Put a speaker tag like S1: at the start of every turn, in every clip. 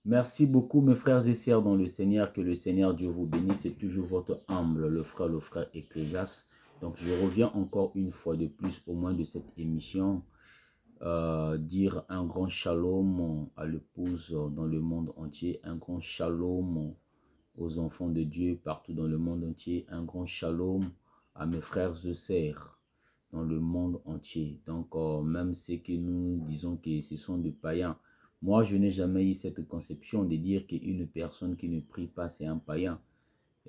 S1: Merci beaucoup mes frères et sœurs dans le Seigneur, que le Seigneur Dieu vous bénisse. C'est toujours votre humble, le frère Ecclésias. Donc je reviens encore une fois de plus au moins de cette émission, dire un grand shalom à l'épouse dans le monde entier, un grand shalom aux enfants de Dieu partout dans le monde entier, un grand shalom à mes frères et sœurs dans le monde entier. Donc, même ceux que nous disons que ce sont des païens, moi, je n'ai jamais eu cette conception de dire qu'une personne qui ne prie pas, c'est un païen.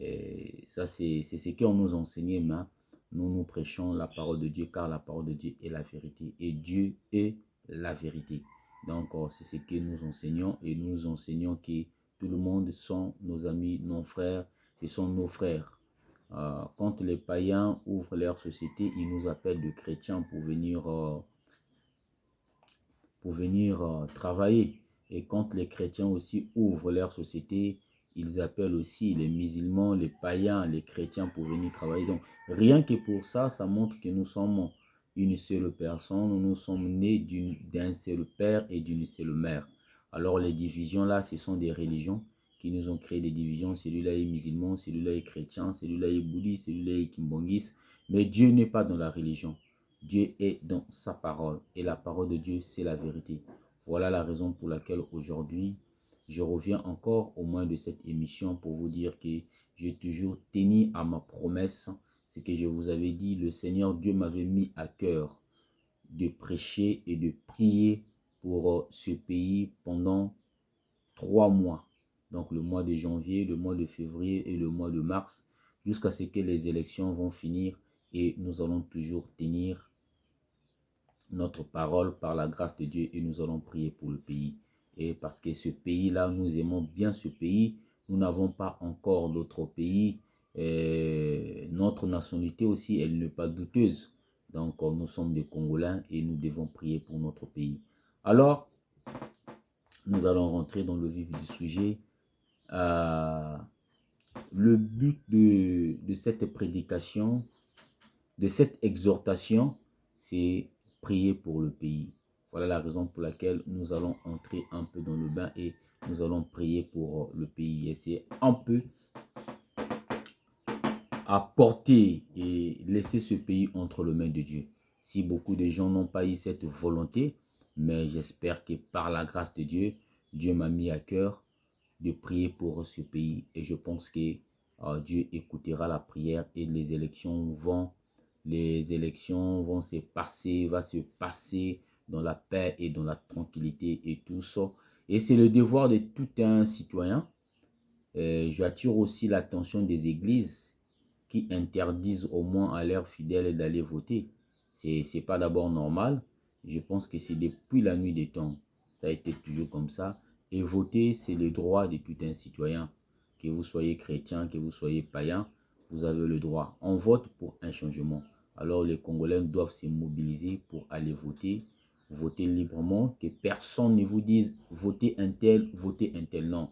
S1: Et ça, c'est ce qu'on nous enseignait, mais nous prêchons la parole de Dieu, car la parole de Dieu est la vérité. Et Dieu est la vérité. Donc, c'est ce que nous enseignons. Et nous enseignons que tout le monde sont nos amis, nos frères. Ce sont nos frères. Quand les païens ouvrent leur société, ils nous appellent de chrétiens pour venir travailler. Et quand les chrétiens aussi ouvrent leur société, ils appellent aussi les musulmans, les païens, les chrétiens pour venir travailler. Donc, rien que pour ça, ça montre que nous sommes une seule personne, nous sommes nés d'un seul père et d'une seule mère. Alors, les divisions là, ce sont des religions qui nous ont créé des divisions. Celui-là est musulman, celui-là est chrétien, celui-là est bouddhiste, celui-là est kimbangiste. Mais Dieu n'est pas dans la religion. Dieu est dans sa parole et la parole de Dieu, c'est la vérité. Voilà la raison pour laquelle aujourd'hui, je reviens encore au moins de cette émission pour vous dire que j'ai toujours tenu à ma promesse. Ce que je vous avais dit, le Seigneur Dieu m'avait mis à cœur de prêcher et de prier pour ce pays pendant 3 mois. Donc le mois de janvier, le mois de février et le mois de mars, jusqu'à ce que les élections vont finir et nous allons toujours tenir notre parole par la grâce de Dieu et nous allons prier pour le pays. Et parce que ce pays-là, nous aimons bien ce pays, nous n'avons pas encore d'autres pays. Notre nationalité aussi, elle n'est pas douteuse. Donc, nous sommes des Congolais et nous devons prier pour notre pays. Alors, nous allons rentrer dans le vif du sujet. Le but de cette prédication, de cette exhortation, c'est prier pour le pays. Voilà la raison pour laquelle nous allons entrer un peu dans le bain et nous allons prier pour le pays. Et c'est un peu apporter et laisser ce pays entre les mains de Dieu. Si beaucoup de gens n'ont pas eu cette volonté, mais j'espère que par la grâce de Dieu, Dieu m'a mis à cœur de prier pour ce pays. Et je pense que Dieu écoutera la prière et les élections vont se passer dans la paix et dans la tranquillité et tout ça. Et c'est le devoir de tout un citoyen. J'attire aussi l'attention des églises qui interdisent au moins à leurs fidèles d'aller voter. C'est pas d'abord normal. Je pense que c'est depuis la nuit des temps. Ça a été toujours comme ça. Et voter, c'est le droit de tout un citoyen. Que vous soyez chrétien, que vous soyez païen, vous avez le droit. On vote pour un changement. Alors les Congolais doivent se mobiliser pour aller voter. Voter librement. Que personne ne vous dise votez un tel, votez un tel. Non.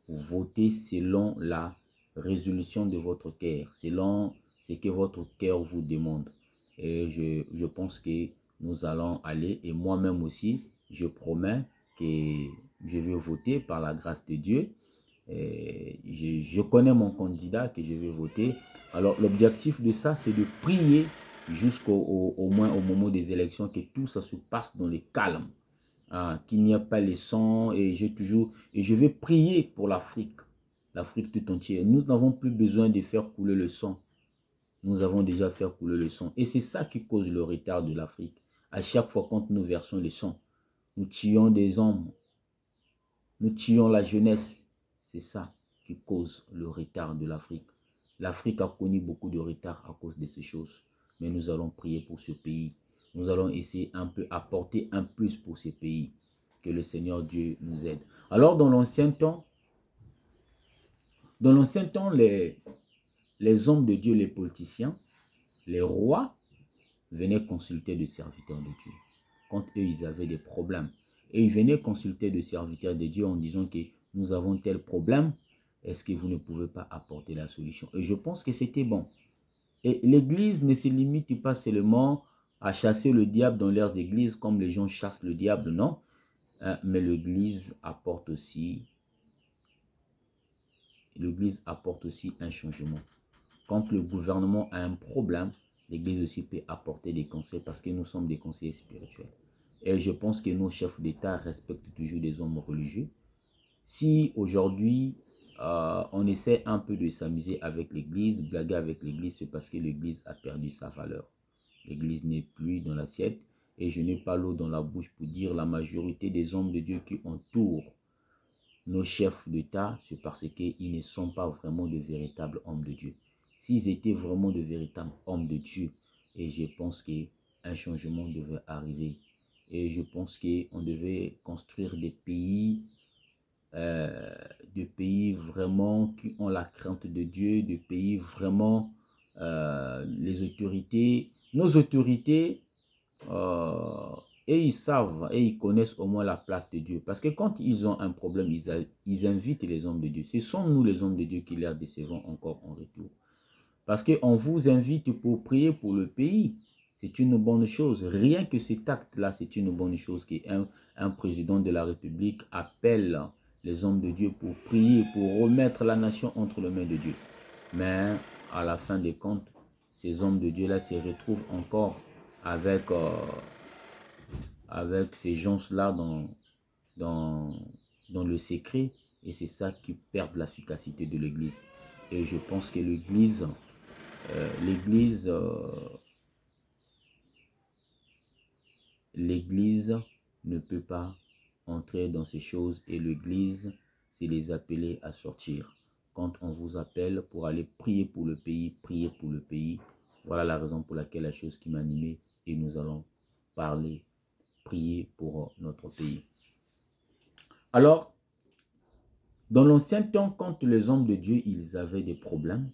S1: Votez selon la résolution de votre cœur, selon ce que votre cœur vous demande. Et je pense que nous allons aller, et moi-même aussi, je promets que je vais voter par la grâce de Dieu. Et je connais mon candidat que je vais voter. Alors l'objectif de ça, c'est de prier au moins au moment des élections, que tout ça se passe dans le calme. Qu'il n'y a pas les sangs, et je vais prier pour l'Afrique tout entière. Nous n'avons plus besoin de faire couler le sang. Nous avons déjà fait couler le sang. Et c'est ça qui cause le retard de l'Afrique. À chaque fois quand nous versons le sang, nous tuons des hommes, nous tuons la jeunesse. C'est ça qui cause le retard de l'Afrique. L'Afrique a connu beaucoup de retard à cause de ces choses. Mais nous allons prier pour ce pays. Nous allons essayer un peu apporter un plus pour ce pays. Que le Seigneur Dieu nous aide. Alors dans l'ancien temps, les hommes de Dieu, les politiciens, les rois venaient consulter des serviteurs de Dieu. Quand eux, ils avaient des problèmes. Et ils venaient consulter des serviteurs de Dieu en disant que nous avons tel problème. Est-ce que vous ne pouvez pas apporter la solution? Et je pense que c'était bon. Et l'église ne se limite pas seulement à chasser le diable dans leurs églises comme les gens chassent le diable, non. Mais l'église apporte aussi l'Église apporte aussi un changement. Quand le gouvernement a un problème, l'Église aussi peut apporter des conseils parce que nous sommes des conseillers spirituels. Et je pense que nos chefs d'État respectent toujours des hommes religieux. Si aujourd'hui, on essaie un peu de s'amuser avec l'Église, blaguer avec l'Église, c'est parce que l'Église a perdu sa valeur. L'Église n'est plus dans l'assiette et je n'ai pas l'eau dans la bouche pour dire la majorité des hommes de Dieu qui entourent nos chefs d'État, c'est parce qu'ils ne sont pas vraiment de véritables hommes de Dieu. S'ils étaient vraiment de véritables hommes de Dieu, et je pense qu'un changement devait arriver. Et je pense qu'on devait construire des pays vraiment qui ont la crainte de Dieu, des pays vraiment, les autorités, nos autorités, et ils savent et ils connaissent au moins la place de Dieu. Parce que quand ils ont un problème, ils invitent les hommes de Dieu. Ce sont nous les hommes de Dieu qui les décevons encore en retour. Parce qu'on vous invite pour prier pour le pays. C'est une bonne chose. Rien que cet acte-là, c'est une bonne chose qu'un président de la République appelle les hommes de Dieu pour prier, pour remettre la nation entre les mains de Dieu. Mais à la fin des comptes, ces hommes de Dieu-là se retrouvent encore avec ces gens-là dans le secret. Et c'est ça qui perd l'efficacité de l'Église. Et je pense que l'Église ne peut pas entrer dans ces choses et l'Église, c'est les appeler à sortir. Quand on vous appelle pour aller prier pour le pays, priez pour le pays. Voilà la raison pour laquelle la chose qui m'a animé et nous allons parler, prier pour notre pays. Alors, dans l'ancien temps, quand les hommes de Dieu, ils avaient des problèmes,